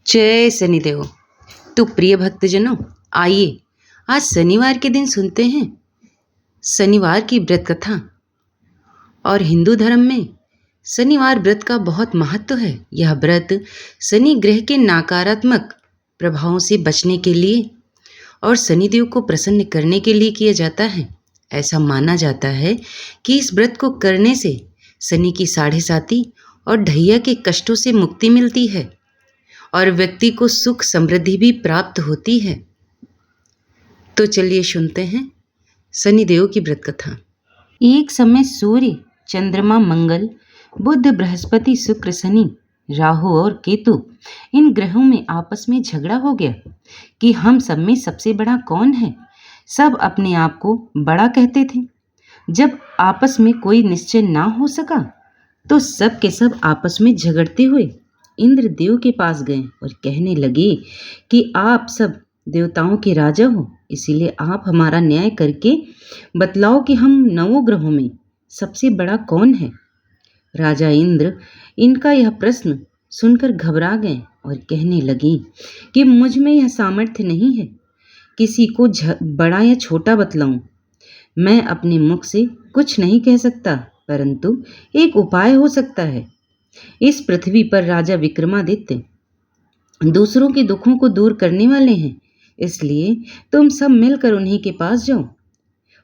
जय शनिदेव। तो प्रिय भक्तजनों, आइए आज शनिवार के दिन सुनते हैं शनिवार की व्रत कथा। और हिंदू धर्म में शनिवार व्रत का बहुत महत्व है। यह व्रत शनि ग्रह के नकारात्मक प्रभावों से बचने के लिए और शनिदेव को प्रसन्न करने के लिए किया जाता है। ऐसा माना जाता है कि इस व्रत को करने से शनि की साढ़े साती और ढैया के कष्टों से मुक्ति मिलती है और व्यक्ति को सुख समृद्धि भी प्राप्त होती है। तो चलिए सुनते हैं शनिदेव की व्रत कथा। एक समय सूर्य, चंद्रमा, मंगल, बुध, बृहस्पति, शुक्र, शनि, राहु और केतु इन ग्रहों में आपस में झगड़ा हो गया कि हम सब में सबसे बड़ा कौन है। सब अपने आप को बड़ा कहते थे। जब आपस में कोई निश्चय ना हो सका तो सब के सब आपस में झगड़ते हुए इंद्रदेव के पास गए और कहने लगे कि आप सब देवताओं के राजा हो, इसीलिए आप हमारा न्याय करके बतलाओ कि हम नवों ग्रहों में सबसे बड़ा कौन है। राजा इंद्र इनका यह प्रश्न सुनकर घबरा गए और कहने लगे कि मुझ में यह सामर्थ्य नहीं है किसी को बड़ा या छोटा बतलाऊं। मैं अपने मुख से कुछ नहीं कह सकता, परंतु एक उपाय हो सकता है। इस पृथ्वी पर राजा विक्रमादित्य दूसरों के दुखों को दूर करने वाले हैं, इसलिए तुम सब मिलकर उन्हीं के पास जाओ,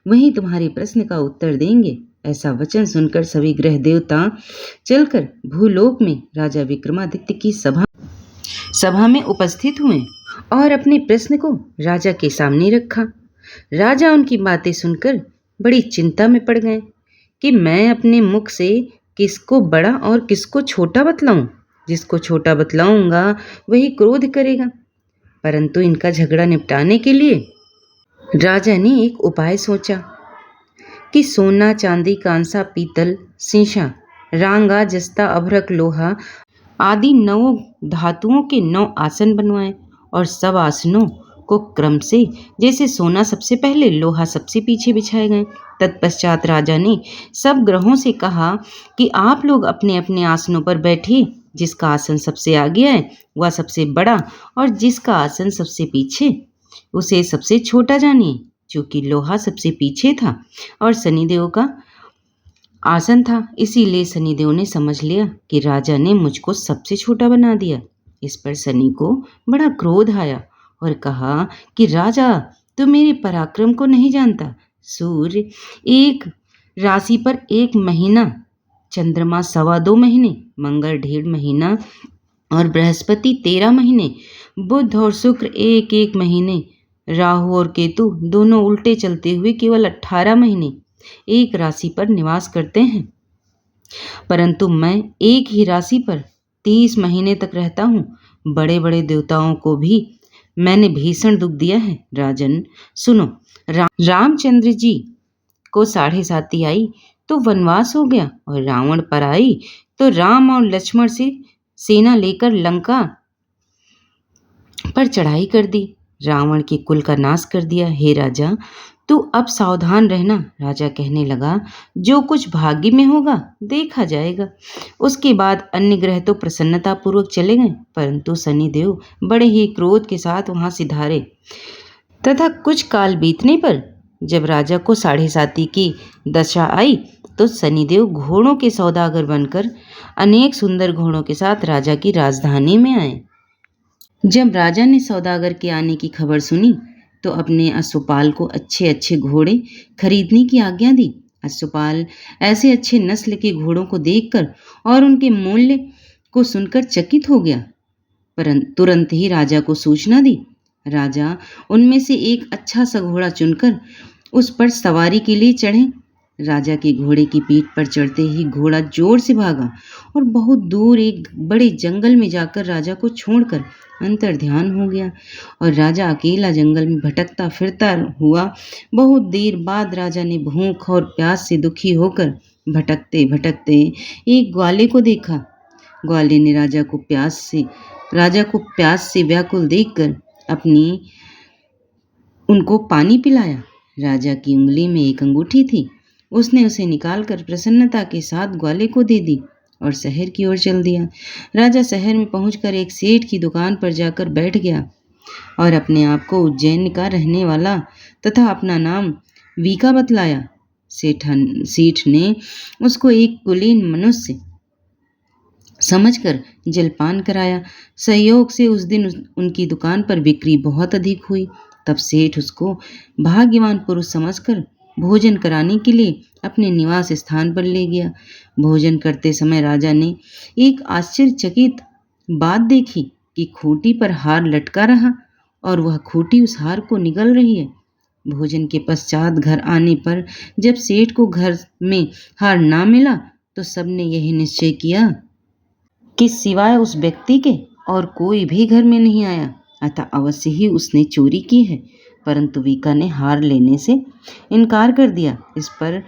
वहीं तुम्हारे प्रश्न का उत्तर देंगे। ऐसा वचन सुनकर सभी ग्रह देवता चलकर भूलोक में राजा विक्रमादित्य की सभा में उपस्थित हुए और अपने प्रश्न को राजा के सामने रखा। राजा उनकी बातें सुनकर बड़ी चिंता में पड़ गए कि मैं अपने मुख से किसको बड़ा और किसको छोटा बतलाऊं। जिसको छोटा बतलाऊंगा वही क्रोध करेगा। परंतु इनका झगड़ा निपटाने के लिए राजा ने एक उपाय सोचा कि सोना, चांदी, कांसा, पीतल, सीसा, रांगा, जस्ता, अभ्रक, लोहा आदि 9 धातुओं के 9 आसन बनवाए और सब आसनों को क्रम से, जैसे सोना सबसे पहले, लोहा सबसे पीछे बिछाए गए। तत्पश्चात राजा ने सब ग्रहों से कहा कि आप लोग अपने अपने आसनों पर बैठिए। जिसका आसन सबसे आगे है वह सबसे बड़ा और जिसका आसन सबसे पीछे उसे सबसे छोटा जानिए। चूंकि लोहा सबसे पीछे था और शनिदेव का आसन था, इसीलिए शनिदेव ने समझ लिया कि राजा ने मुझको सबसे छोटा बना दिया। इस पर शनि को बड़ा क्रोध आया और कहा कि राजा, तू मेरे पराक्रम को नहीं जानता। सूर्य एक राशि पर 1 महीना, चंद्रमा 2.25 महीने, मंगल 1.5 महीना और बृहस्पति 13 महीने, बुध और शुक्र 1-1 महीने, राहु और केतु दोनों उल्टे चलते हुए केवल 18 महीने एक राशि पर निवास करते हैं। परंतु मैं एक ही राशि पर 30 महीने तक रहता हूँ। बड़े बड़े देवताओं को भी मैंने भीषण दुख दिया है। राजन सुनो, रामचंद्र जी को साढ़े साती आई तो वनवास हो गया और रावण पर आई तो राम और लक्ष्मण से सेना लेकर लंका पर चढ़ाई कर दी, रावण के कुल का नाश कर दिया। हे राजा, तू अब सावधान रहना। राजा कहने लगा, जो कुछ भाग्य में होगा देखा जाएगा। उसके बाद अन्य ग्रह तो प्रसन्नता पूर्वक चले गए, परंतु शनिदेव बड़े ही क्रोध के साथ वहां सिधारे तथा कुछ काल बीतने पर जब राजा को साढ़े साती की दशा आई तो शनिदेव घोड़ों के सौदागर बनकर अनेक सुंदर घोड़ों के साथ राजा की राजधानी में आए। जब राजा ने सौदागर के आने की खबर सुनी तो अपने अश्वपाल को अच्छे अच्छे घोड़े खरीदने की आज्ञा दी। अश्वपाल ऐसे अच्छे नस्ल के घोड़ों को देखकर और उनके मूल्य को सुनकर चकित हो गया, परंतु तुरंत ही राजा को सूचना दी। राजा उनमें से एक अच्छा सा घोड़ा चुनकर उस पर सवारी के लिए चढ़े। राजा के घोड़े की पीठ पर चढ़ते ही घोड़ा जोर से भागा और बहुत दूर एक बड़े जंगल में जाकर राजा को छोड़कर अंतर्ध्यान हो गया और राजा अकेला जंगल में भटकता फिरता हुआ। बहुत देर बाद राजा ने भूख और प्यास से दुखी होकर भटकते भटकते एक ग्वाले को देखा। ग्वाले ने राजा को प्यास से व्याकुल देखकर उनको पानी पिलाया। राजा की उंगली में एक अंगूठी थी, उसने उसे निकालकर प्रसन्नता के साथ ग्वाले को दे दी और शहर की ओर चल दिया। राजा शहर में पहुंचकर एक सेठ की दुकान पर जाकर बैठ गया और अपने आप को उज्जैन का रहने वाला तथा अपना नाम वीका बतलाया। सेठ ने उसको एक कुलीन मनुष्य समझकर जलपान कराया। संयोग से उस दिन उनकी दुकान पर बिक्री बहुत अधिक हुई। तब सेठ उसको भाग्यवान पुरुष समझकर भोजन कराने के लिए अपने निवास स्थान पर ले गया। भोजन करते समय राजा ने एक आश्चर्यचकित बात देखी कि खूंटी पर हार लटका रहा और वह खूंटी उस हार को निगल रही है। भोजन के पश्चात घर आने पर जब सेठ को घर में हार ना मिला तो सबने यही निश्चय किया कि सिवाय उस व्यक्ति के और कोई भी घर में नहीं आया, अतः अवश्य ही उसने चोरी की है। परंतु वीका ने हार लेने से इनकार कर दिया। इस पर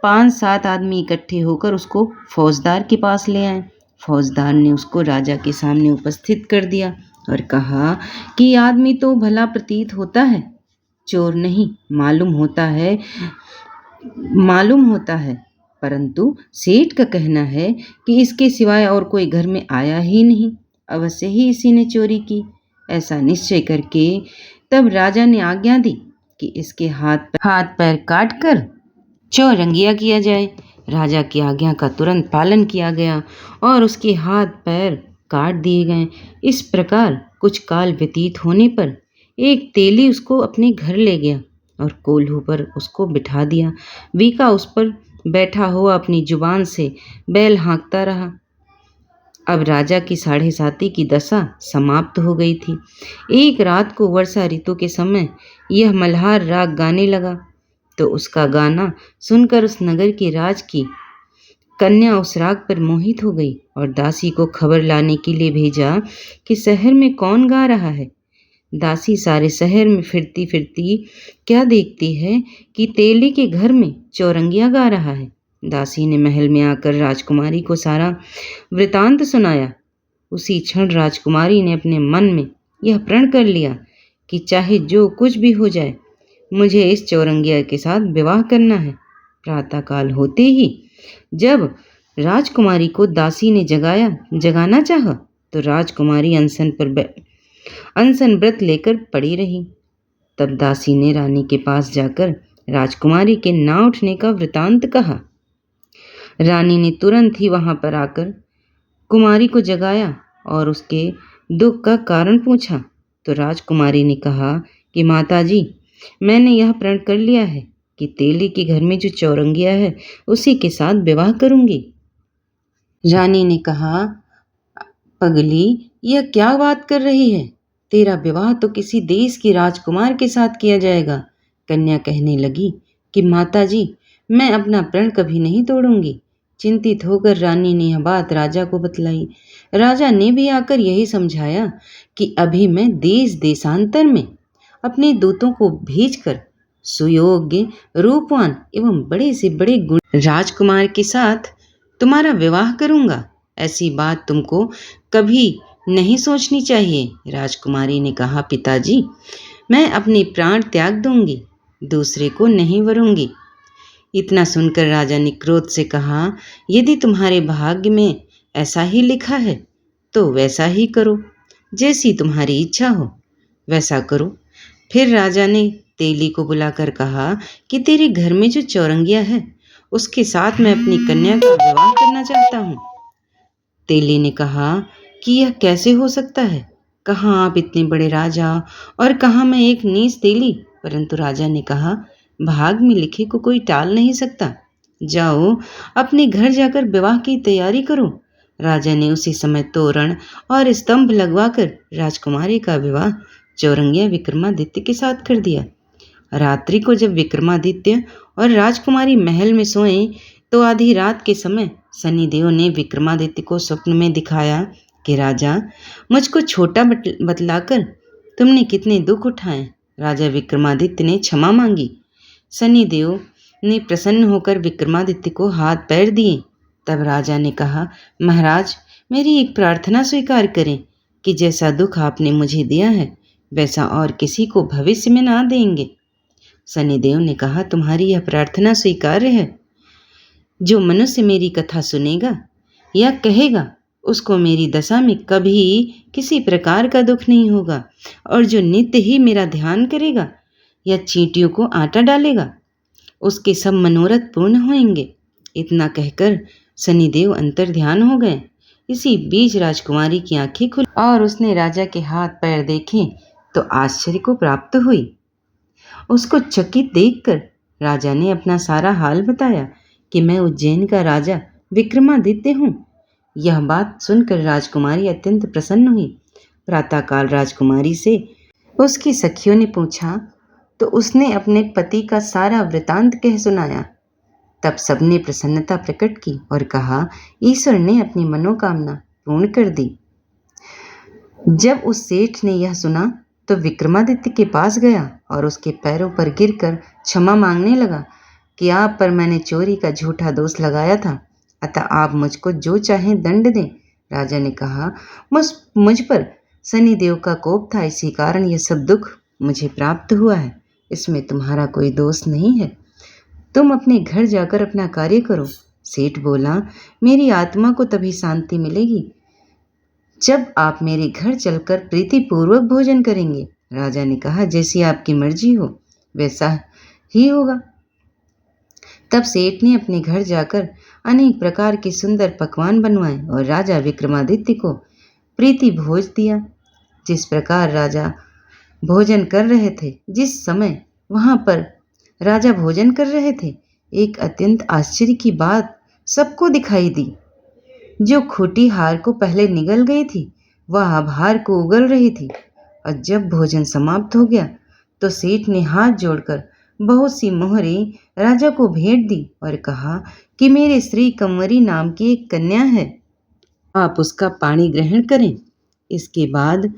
5-7 आदमी इकट्ठे होकर उसको फौजदार के पास ले आए। फौजदार ने उसको राजा के सामने उपस्थित कर दिया और कहा कि आदमी तो भला प्रतीत होता है, चोर नहीं मालूम होता है, परंतु सेठ का कहना है कि इसके सिवाय और कोई घर में आया ही नहीं, अवश्य ही इसी ने चोरी की। ऐसा निश्चय करके तब राजा ने आज्ञा दी कि इसके हाथ पैर काट कर चौरंगिया किया जाए। राजा की आज्ञा का तुरंत पालन किया गया और उसके हाथ पैर काट दिए गए। इस प्रकार कुछ काल व्यतीत होने पर एक तेली उसको अपने घर ले गया और कोल्हू पर उसको बिठा दिया। वीका उस पर बैठा हुआ अपनी जुबान से बैल हाँकता रहा। अब राजा की 7.5 की दशा समाप्त हो गई थी। एक रात को वर्षा ऋतु के समय यह मल्हार राग गाने लगा, तो उसका गाना सुनकर उस नगर के राज की कन्या उस राग पर मोहित हो गई और दासी को खबर लाने के लिए भेजा कि शहर में कौन गा रहा है। दासी सारे शहर में फिरती फिरती क्या देखती है कि तेली के घर में चौरंगिया गा रहा है। दासी ने महल में आकर राजकुमारी को सारा वृतांत सुनाया। उसी क्षण राजकुमारी ने अपने मन में यह प्रण कर लिया कि चाहे जो कुछ भी हो जाए, मुझे इस चौरंगिया के साथ विवाह करना है। प्रातःकाल होते ही जब राजकुमारी को दासी ने जगाना चाहा, तो राजकुमारी अनशन व्रत लेकर पड़ी रही। तब दासी ने रानी के पास जाकर राजकुमारी के ना उठने का वृतांत कहा। रानी ने तुरंत ही वहां पर आकर कुमारी को जगाया और उसके दुख का कारण पूछा। तो राजकुमारी ने कहा कि माताजी, मैंने यह प्रण कर लिया है कि तेली के घर में जो चौरंगिया है उसी के साथ विवाह करूंगी। रानी ने कहा, पगली, यह क्या बात कर रही है? तेरा विवाह तो किसी देश के राजकुमार के साथ किया जाएगा। कन्या कहने लगी कि माताजी, मैं अपना प्रण कभी नहीं तोड़ूंगी। चिंतित होकर रानी ने यह बात राजा को बतलाई। राजा ने भी आकर यही समझाया कि अभी मैं देश देशांतर में अपने दूतों को भेजकर सुयोग्य, रूपवान एवं बड़े से बड़े गुण राजकुमार के साथ तुम्हारा विवाह करूंगा। ऐसी बात तुमको कभी नहीं सोचनी चाहिए। राजकुमारी ने कहा, पिताजी, मैं अपने प्राण त्याग दूंगी, दूसरे को नहीं वरूंगी। इतना सुनकर राजा ने क्रोध से कहा, यदि तुम्हारे भाग्य में ऐसा ही लिखा है तो वैसा ही करो, जैसी तुम्हारी इच्छा हो वैसा करो। फिर राजा ने तेली को बुलाकर कहा कि तेरे घर में जो चौरंगिया है उसके साथ मैं अपनी कन्या का विवाह करना चाहता हूँ। तेली ने कहा कि यह कैसे हो सकता है? कहाँ आप इतने बड़े राजा और कहाँ मैं एक नीच तेली। परंतु राजा ने कहा, भाग में लिखे को कोई टाल नहीं सकता। जाओ, अपने घर जाकर विवाह की तैयारी करो। राजा ने उसी समय तोरण और स्तंभ लगवाकर राजकुमारी का विवाह चौरंगिया विक्रमादित्य के साथ कर दिया। रात्रि को जब विक्रमादित्य और राजकुमारी महल में सोए तो आधी रात के समय शनिदेव ने विक्रमादित्य को स्वप्न में दिखाया कि राजा, मुझको छोटा बतलाकर तुमने कितने दुख उठाए। राजा विक्रमादित्य ने क्षमा मांगी। शनिदेव ने प्रसन्न होकर विक्रमादित्य को हाथ पैर दिए। तब राजा ने कहा, महाराज, मेरी एक प्रार्थना स्वीकार करें कि जैसा दुख आपने मुझे दिया है वैसा और किसी को भविष्य में ना देंगे। शनिदेव ने कहा, तुम्हारी यह प्रार्थना स्वीकार्य है। जो मनुष्य मेरी कथा सुनेगा या कहेगा उसको मेरी दशा में कभी किसी प्रकार का दुख नहीं होगा, और जो नित्य ही मेरा ध्यान करेगा या चींटियों को आटा डालेगा उसके सब मनोरथ पूर्ण होंगे। इतना कहकर शनिदेव अंतर्ध्यान हो गए। इसी बीच राजकुमारी की आंखें खुली और उसने राजा के हाथ पैर देखे तो आश्चर्य को प्राप्त हुई। उसको चकित देखकर राजा ने अपना सारा हाल बताया कि मैं उज्जैन का राजा विक्रमादित्य हूँ। यह बात सुनकर राजकुमारी अत्यंत प्रसन्न हुई। प्रातःकाल राजकुमारी से उसकी सखियों ने पूछा तो उसने अपने पति का सारा वृतांत कह सुनाया। तब सबने प्रसन्नता प्रकट की और कहा ईश्वर ने अपनी मनोकामना पूर्ण कर दी। जब उस सेठ ने यह सुना तो विक्रमादित्य के पास गया और उसके पैरों पर गिरकर क्षमा मांगने लगा कि आप पर मैंने चोरी का झूठा दोष लगाया था, अतः आप मुझको जो चाहें दंड दें। राजा ने कहा मुझ पर शनिदेव का कोप था, इसी कारण यह सब दुख मुझे प्राप्त हुआ है। इसमें तुम्हारा कोई दोष नहीं है। तुम अपने घर जाकर अपना कार्य करो। सेठ बोला मेरी आत्मा को तभी शांति मिलेगी जब आप मेरे घर चलकर प्रीतिपूर्वक भोजन करेंगे। राजा ने कहा जैसी आपकी मर्जी हो वैसा ही होगा। तब सेठ ने अपने घर जाकर अनेक प्रकार के सुंदर पकवान बनवाए और राजा विक्रमादित्य को प्रीति भोज दिया। जिस प्रकार राजा भोजन कर रहे थे, जिस समय वहां पर राजा भोजन कर रहे थे, एक अत्यंत आश्चर्य की बात सबको दिखाई दी। जो खूंटी हार को पहले निगल गई थी वह अब हार को उगल रही थी। और जब भोजन समाप्त हो गया तो सेठ ने हाथ जोड़कर बहुत सी मोहरें राजा को भेंट दी और कहा कि मेरे श्री कंवरी नाम की एक कन्या है, आप उसका पाणी ग्रहण करें। इसके बाद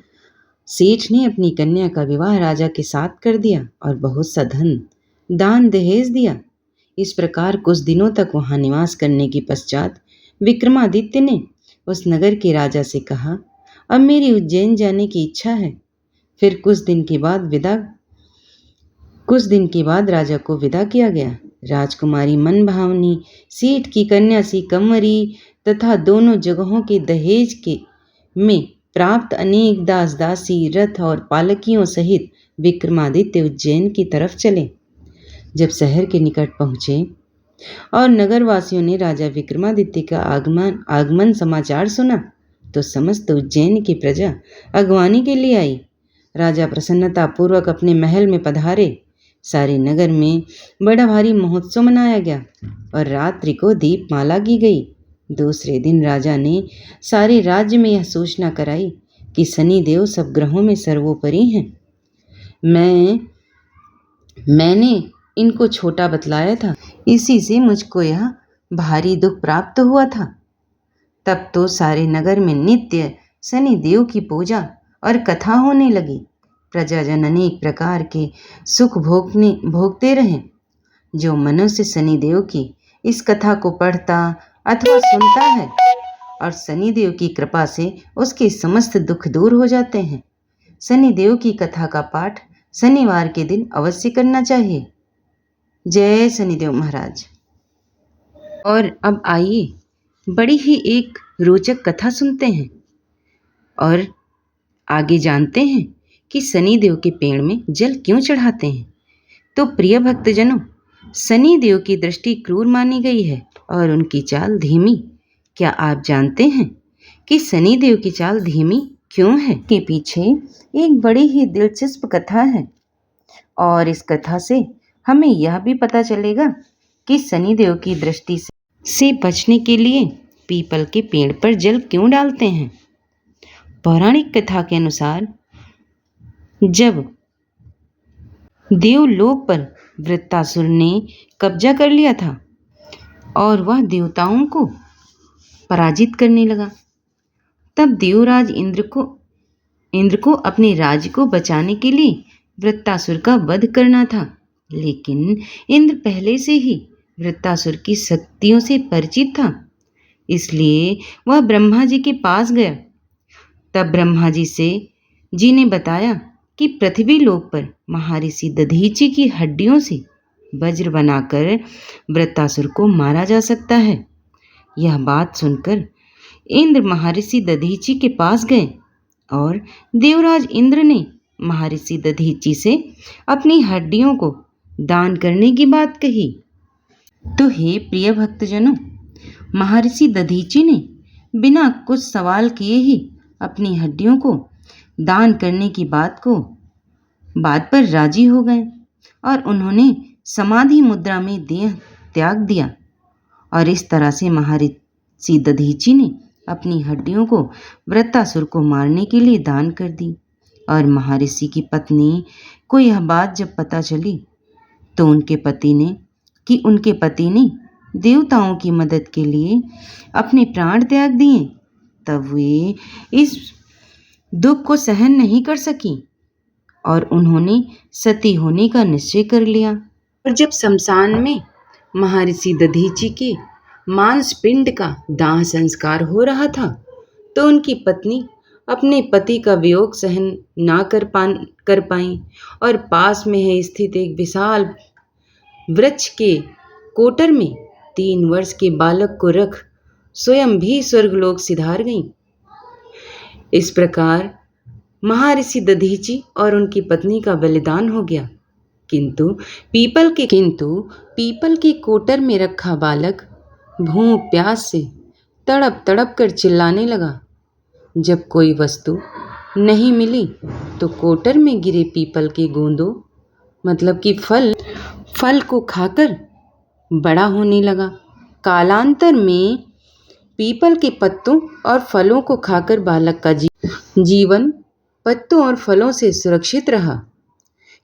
सेठ ने अपनी कन्या का विवाह राजा के साथ कर दिया और बहुत सा धन दान दहेज दिया। इस प्रकार कुछ दिनों तक वहां निवास करने के पश्चात विक्रमादित्य ने उस नगर के राजा से कहा अब मेरी उज्जैन जाने की इच्छा है। फिर कुछ दिन के बाद राजा को विदा किया गया। राजकुमारी मन भावनी सेठ की कन्या सी कंवरी तथा दोनों जगहों के दहेज के में प्राप्त अनेक दास दासी रथ और पालकियों सहित विक्रमादित्य उज्जैन की तरफ चले। जब शहर के निकट पहुंचे और नगरवासियों ने राजा विक्रमादित्य का आगमन समाचार सुना तो समस्त उज्जैन की प्रजा अगवानी के लिए आई। राजा प्रसन्नता पूर्वक अपने महल में पधारे। सारे नगर में बड़ा भारी महोत्सव मनाया गया और रात्रि को दीपमाला की गई। दूसरे दिन राजा ने सारे राज्य में यह सूचना कराई कि शनिदेव सब ग्रहों में सर्वोपरि हैं। मैंने इनको छोटा बतलाया था, इसी से मुझको यह भारी दुख प्राप्त हुआ था। तब तो सारे नगर में नित्य शनिदेव की पूजा और कथा होने लगी। प्रजाजन अनेक प्रकार के सुख भोगते रहे। जो मनुष्य शनिदेव की इस कथा को पढ़ता अथवा सुनता है और शनिदेव की कृपा से उसके समस्त दुख दूर हो जाते हैं। शनिदेव की कथा का पाठ शनिवार के दिन अवश्य करना चाहिए। जय शनिदेव महाराज। और अब आइए बड़ी ही एक रोचक कथा सुनते हैं और आगे जानते हैं कि शनिदेव के पेड़ में जल क्यों चढ़ाते हैं। तो प्रिय भक्तजनों, शनिदेव की दृष्टि क्रूर मानी गई है और उनकी चाल धीमी। क्या आप जानते हैं कि शनिदेव की चाल धीमी क्यों है? के पीछे एक बड़ी ही दिलचस्प कथा है और इस कथा से हमें यह भी पता चलेगा कि शनिदेव की दृष्टि से बचने के लिए पीपल के पेड़ पर जल क्यों डालते हैं। पौराणिक कथा के अनुसार जब देवलोक पर वृत्तासुर ने कब्जा कर लिया था और वह देवताओं को पराजित करने लगा, तब देवराज इंद्र को अपने राज्य को बचाने के लिए वृत्तासुर का वध करना था। लेकिन इंद्र पहले से ही वृत्तासुर की शक्तियों से परिचित था, इसलिए वह ब्रह्मा जी के पास गया। तब ब्रह्मा जी ने बताया कि पृथ्वी लोक पर महर्षि दधीचि की हड्डियों से वज्र बनाकर वृत्तासुर को मारा जा सकता है। यह बात सुनकर इंद्र महर्षि दधीचि के पास गए और देवराज इंद्र ने महर्षि दधीचि से अपनी हड्डियों को दान करने की बात कही। तो हे प्रिय भक्तजनों, महर्षि दधीचि ने बिना कुछ सवाल किए ही अपनी हड्डियों को दान करने की बात पर राजी हो गए और उन्होंने समाधि मुद्रा में देह त्याग दिया। और इस तरह से महर्षि दधीचि ने अपनी हड्डियों को वृत्तासुर को मारने के लिए दान कर दी। और महर्षि की पत्नी को यह बात जब पता चली तो उनके पति ने देवताओं की मदद के लिए अपने प्राण त्याग दिए। तब वे इस दुख को सहन नहीं कर सकी और उन्होंने सती होने का निश्चय कर लिया। और जब शमशान में महर्षि दधीचि के मांस पिंड का दाह संस्कार हो रहा था तो उनकी पत्नी अपने पति का वियोग सहन ना कर पाई और पास में स्थित एक विशाल वृक्ष के कोटर में 3 वर्ष के बालक को रख स्वयं भी स्वर्गलोक सिधार गईं। इस प्रकार महर्षि दधीचि और उनकी पत्नी का बलिदान हो गया। किंतु पीपल के कोटर में रखा बालक भूख प्यास से तड़प तड़प कर चिल्लाने लगा। जब कोई वस्तु नहीं मिली तो कोटर में गिरे पीपल के गोंदों मतलब कि फल को खाकर बड़ा होने लगा। कालांतर में पीपल के पत्तों और फलों को खाकर बालक का जीवन पत्तों और फलों से सुरक्षित रहा।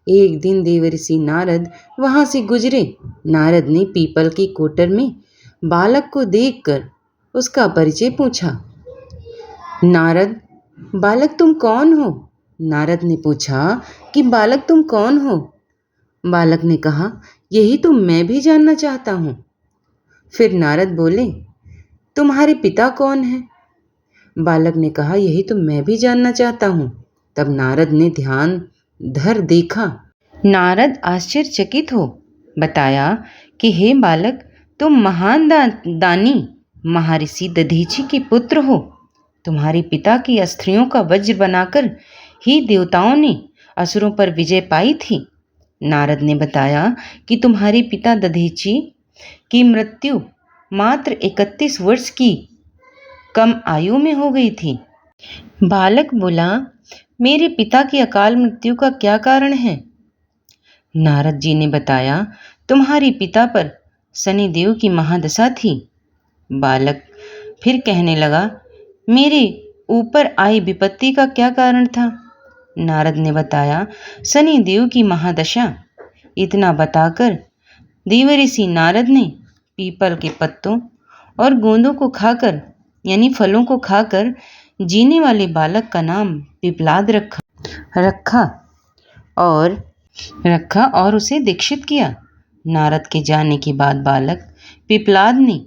एक दिन देवर्षि नारद वहां से गुजरे। नारद ने पीपल के कोटर में बालक को देखकर उसका परिचय पूछा। नारद, बालक तुम कौन हो? नारद ने पूछा कि बालक तुम कौन हो? बालक ने कहा, यही तो मैं भी जानना चाहता हूँ। फिर नारद बोले, तुम्हारे पिता कौन हैं? बालक ने कहा, यही तो मैं भी जानना चाहता हूँ। तब नारद ने ध्यान धर देखा। नारद आश्चर्यचकित हो बताया कि हे बालक, तुम महान दानी महर्षि दधीचि के पुत्र हो। तुम्हारे पिता की अस्थियों का वज्र बनाकर ही देवताओं ने असुरों पर विजय पाई थी। नारद ने बताया कि तुम्हारे पिता दधीचि की मृत्यु मात्र 31 वर्ष की कम आयु में हो गई थी। बालक बोला, मेरे पिता की अकाल मृत्यु का क्या कारण है? नारद जी ने बताया, तुम्हारे पिता पर शनिदेव की महादशा थी। बालक फिर कहने लगा, मेरे ऊपर आई विपत्ति का क्या कारण था? नारद ने बताया, शनिदेव की महादशा। इतना बताकर देवर्षि नारद ने पीपल के पत्तों और गोंदों को खाकर यानी फलों को खाकर जीने वाले बालक का नाम पिपलाद रखा और उसे दीक्षित किया। नारद के जाने के बाद बालक पिपलाद ने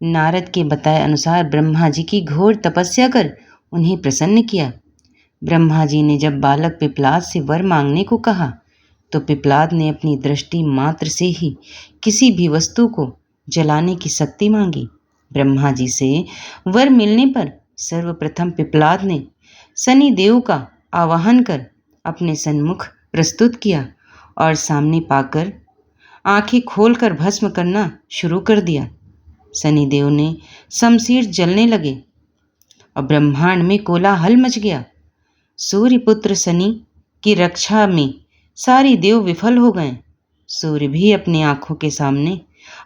नारद के बताए अनुसार ब्रह्मा जी की घोर तपस्या कर उन्हें प्रसन्न किया। ब्रह्मा जी ने जब बालक पिपलाद से वर मांगने को कहा तो पिपलाद ने अपनी दृष्टि मात्र से ही किसी भी वस्तु को जलाने की शक्ति मांगी। ब्रह्मा जी से वर मिलने पर सर्वप्रथम पिपलाद ने शनि देव का आवाहन कर अपने सन्मुख प्रस्तुत किया और सामने पाकर आंखें खोलकर भस्म करना शुरू कर दिया। शनिदेव ने शमशीर जलने लगे और ब्रह्मांड में कोलाहल मच गया। सूर्यपुत्र शनि की रक्षा में सारे देव विफल हो गए। सूर्य भी अपनी आंखों के सामने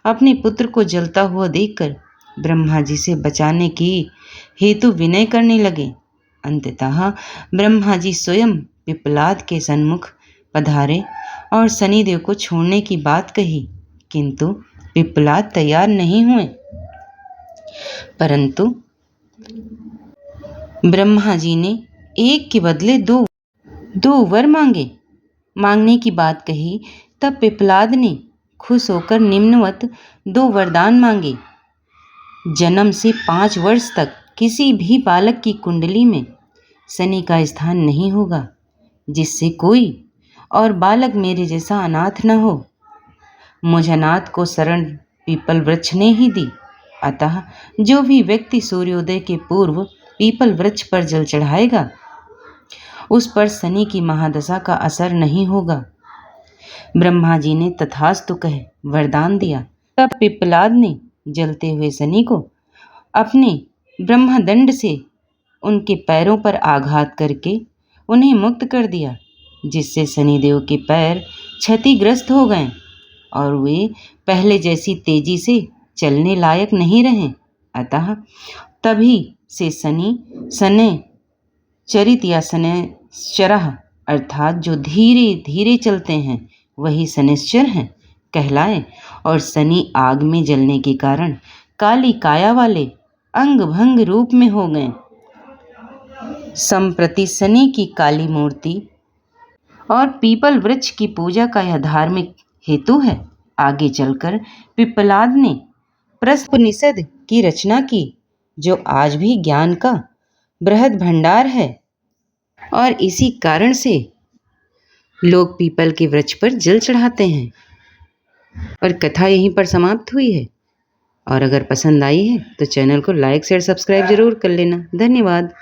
अपने पुत्र को जलता हुआ देखकर ब्रह्मा जी से बचाने की हेतु विनय करने लगे। अंततः ब्रह्मा जी स्वयं पिपलाद के सन्मुख पधारे और शनिदेव को छोड़ने की बात कही, किंतु पिपलाद तैयार नहीं हुए। परंतु ब्रह्मा जी ने एक के बदले दो वर मांगने की बात कही। तब पिपलाद ने खुश होकर निम्नवत 2 वरदान मांगे। जन्म से 5 वर्ष तक किसी भी बालक की कुंडली में शनि का स्थान नहीं होगा, जिससे कोई और बालक मेरे जैसा अनाथ न हो। मुझ अनाथ को शरण पीपल वृक्ष ने ही दी। अतः जो भी व्यक्ति सूर्योदय के पूर्व पीपल वृक्ष पर जल चढ़ाएगा उस पर शनि की महादशा का असर नहीं होगा। ब्रह्मा जी ने तथास्तु कह वरदान दिया। तब पिप्पलाद ने जलते हुए शनि को अपने ब्रह्मदंड से उनके पैरों पर आघात करके उन्हें मुक्त कर दिया, जिससे शनिदेव के पैर क्षतिग्रस्त हो गए और वे पहले जैसी तेजी से चलने लायक नहीं रहे। अतः तभी से शनैश्चरित या शनैश्चरः अर्थात जो धीरे धीरे चलते हैं वही शनैश्चर हैं कहलाए और शनि आग में जलने के कारण काली काया वाले अंग भंग रूप में हो गए। संप्रति शनि की काली मूर्ति और पीपल वृक्ष की पूजा का यह धार्मिक हेतु है। आगे चलकर पिप्पलाद ने प्रश्नोपनिषद की रचना की, जो आज भी ज्ञान का बृहद भंडार है और इसी कारण से लोग पीपल के वृक्ष पर जल चढ़ाते हैं। और कथा यहीं पर समाप्त हुई है। और अगर पसंद आई है तो चैनल को लाइक शेयर सब्सक्राइब जरूर कर लेना। धन्यवाद।